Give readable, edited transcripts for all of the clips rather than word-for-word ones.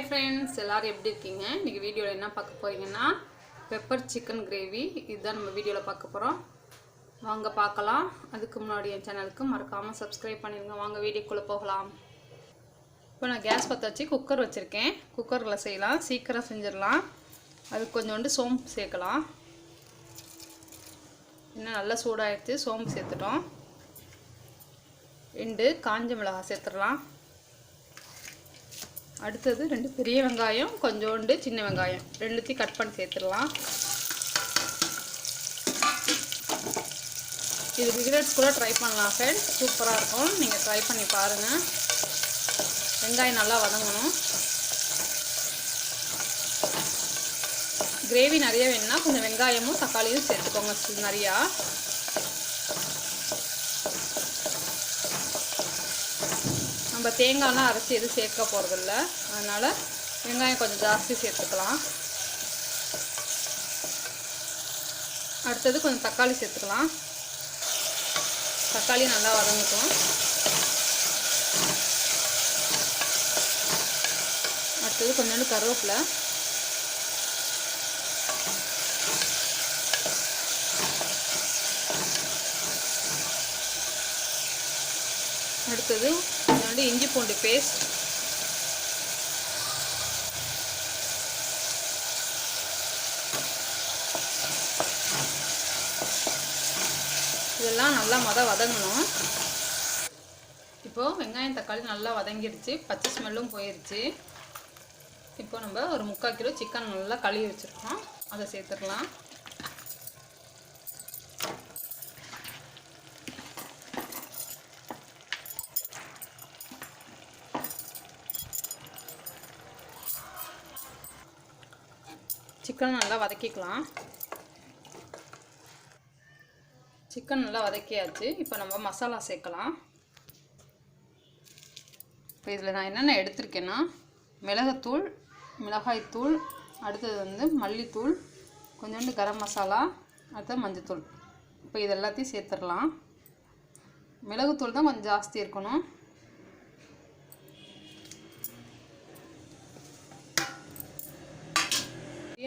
Friends, எல்லாரும் எப்படி இருக்கீங்க? இன்னைக்கு வீடியோவில் என்ன பார்க்க போறீங்கன்னா பெப்பர் சிக்கன் கிரேவி இதுதான் நம்ம வீடியோவில் பார்க்க போகிறோம். வாங்க பார்க்கலாம். அதுக்கு முன்னாடி என் சேனலுக்கு மறக்காமல் சப்ஸ்கிரைப் பண்ணிடுங்க. வாங்க வீடியோக்குள்ளே போகலாம். இப்போ நான் கேஸ் பற்ற வச்சு குக்கர் வச்சுருக்கேன். குக்கரில் செய்யலாம், சீக்கிரம் செஞ்சிடலாம். அதுக்கு கொஞ்சோண்டு சோம்பு சேர்க்கலாம். இன்னும் நல்லா சூடாகிடுச்சு. சோம்பு சேர்த்துட்டோம். 2 காஞ்ச மிளகாய் சேர்த்துடலாம். அடுத்தது 2 பெரிய வெங்காயம், கொஞ்சோண்டு சின்ன வெங்காயம் ரெண்டுத்தையும் கட் பண்ணி சேர்த்துடலாம். இது பிகினர்ஸ் கூட ட்ரை பண்ணலாம் ஃப்ரெண்ட்ஸ், சூப்பராக இருக்கும். நீங்கள் ட்ரை பண்ணி பாருங்கள். வெங்காயம் நல்லா வதங்கணும். கிரேவி நிறைய வேணும்னா கொஞ்சம் வெங்காயமும் தக்காளியும் சேர்த்துக்கோங்க நிறையா. நம்ம தேங்காய்லாம் அரைச்சி எதுவும் சேர்க்க போகிறதில்ல, அதனால் வெங்காயம் கொஞ்சம் ஜாஸ்தி சேர்த்துக்கலாம். அடுத்தது கொஞ்சம் தக்காளி சேர்த்துக்கலாம். தக்காளி நல்லா வதங்கட்டும். அடுத்தது கொஞ்சோண்டு கருவேப்பிலை, அடுத்தது கொஞ்சோண்டு இஞ்சி பூண்டு பேஸ்ட், இதெல்லாம் நல்லா வதங்கணும். இப்போது வெங்காயம் தக்காளி நல்லா வதங்கிடுச்சு, பச்சை ஸ்மெல்லும் போயிடுச்சு. இப்போ நம்ம ஒரு 3/4 கிலோ சிக்கன் நல்லா கழுவி வச்சுருக்கோம், அதை சேர்த்துடலாம். சிக்கன் நல்லா வதக்கிக்கலாம். சிக்கன் நல்லா வதக்கியாச்சு. இப்போ நம்ம மசாலா சேர்க்கலாம். இப்போ இதில் நான் என்னென்ன எடுத்திருக்கேன்னா மிளகுத்தூள், மிளகாய்த்தூள், அடுத்தது மல்லித்தூள், கொஞ்சோண்டு கரம் மசாலா, அடுத்தது மஞ்சத்தூள். இப்போ இது எல்லாத்தையும் சேர்த்துடலாம். மிளகுத்தூள் தான் கொஞ்சம் ஜாஸ்தி இருக்கணும்.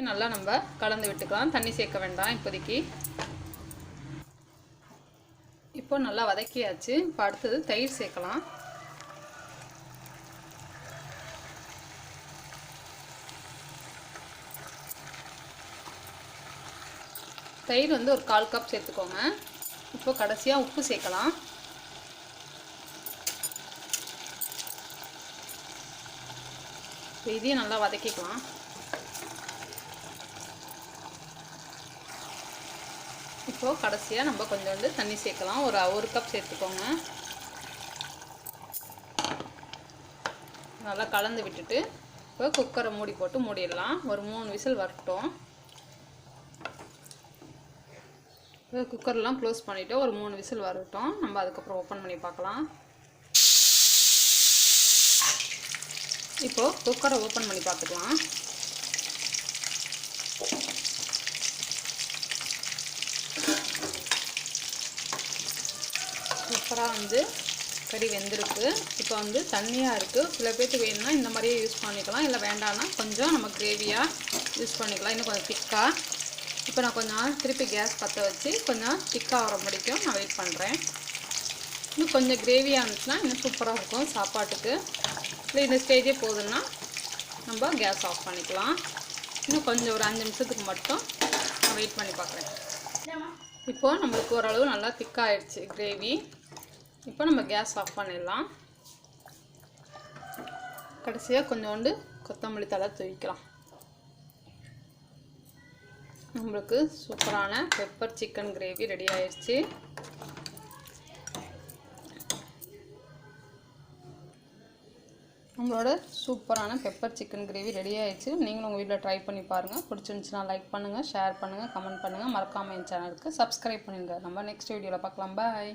நல்லா நம்ம கலந்து விட்டுக்கலாம். தண்ணி சேர்க்க வேண்டாம் இப்போதைக்கு. இப்போ நல்லா வதக்கியாச்சு. இப்போ அடுத்தது தயிர் சேர்க்கலாம். தயிர் ஒரு 1/4 கப் சேர்த்துக்கோங்க. இப்போ கடைசியாக உப்பு சேர்க்கலாம். இதையும் நல்லா வதக்கிக்கலாம். இப்போது கடைசியாக நம்ம கொஞ்சோண்டு தண்ணி சேர்க்கலாம். ஒரு 1 கப் சேர்த்துக்கோங்க. நல்லா கலந்து விட்டுட்டு இப்போ குக்கரை மூடி போட்டு மூடிடலாம். ஒரு 3 விசில் வரட்டும். இப்போ குக்கர்லாம் க்ளோஸ் பண்ணிவிட்டு ஒரு 3 விசில் வரட்டும். நம்ம அதுக்கப்புறம் ஓப்பன் பண்ணி பார்க்கலாம். இப்போது குக்கரை ஓப்பன் பண்ணி பார்த்துக்கலாம். சூப்பராக கறி வெந்திருக்கு. இப்போ தண்ணியாக இருக்குது. சில பேருக்கு வேணும்னா இந்த மாதிரியே யூஸ் பண்ணிக்கலாம், இல்லை வேண்டாம்னா கொஞ்சம் நம்ம கிரேவியாக யூஸ் பண்ணிக்கலாம், இன்னும் கொஞ்சம் திக்காக. இப்போ நான் கொஞ்சம் திருப்பி கேஸ் பற்ற வச்சு கொஞ்சம் திக்காக வர முடிக்கும் நான் வெயிட் பண்ணுறேன். இன்னும் கொஞ்சம் கிரேவியாக இருந்துச்சுன்னா இன்னும் சூப்பராக இருக்கும் சாப்பாட்டுக்கு. இல்லை இந்த ஸ்டேஜே போதுன்னா நம்ம கேஸ் ஆஃப் பண்ணிக்கலாம். இன்னும் கொஞ்சம் ஒரு 5 நிமிஷத்துக்கு மட்டும் நான் வெயிட் பண்ணி பார்க்குறேன். இப்போது நம்மளுக்கு ஓரளவு நல்லா திக்காகிடுச்சு கிரேவி. இப்போ நம்ம கேஸ் ஆஃப் பண்ணிடலாம். கடைசியாக கொஞ்சோண்டு கொத்தமல்லி தழை தூவிக்கலாம். நம்மளுக்கு சூப்பரான பெப்பர் சிக்கன் கிரேவி ரெடி ஆயிடுச்சு. நம்மளோட சூப்பரான பெப்பர் சிக்கன் கிரேவி ரெடி ஆயிடுச்சு. நீங்களும் உங்கள் வீட்டில் ட்ரை பண்ணி பாருங்கள். பிடிச்சிருந்துச்சுன்னா லைக் பண்ணுங்கள், ஷேர் பண்ணுங்கள், கமெண்ட் பண்ணுங்கள். மறக்காமல் என் சேனலுக்கு சப்ஸ்கிரைப் பண்ணிடுங்க. நம்ம நெக்ஸ்ட் வீடியோவில் பார்க்கலாம். பாய்.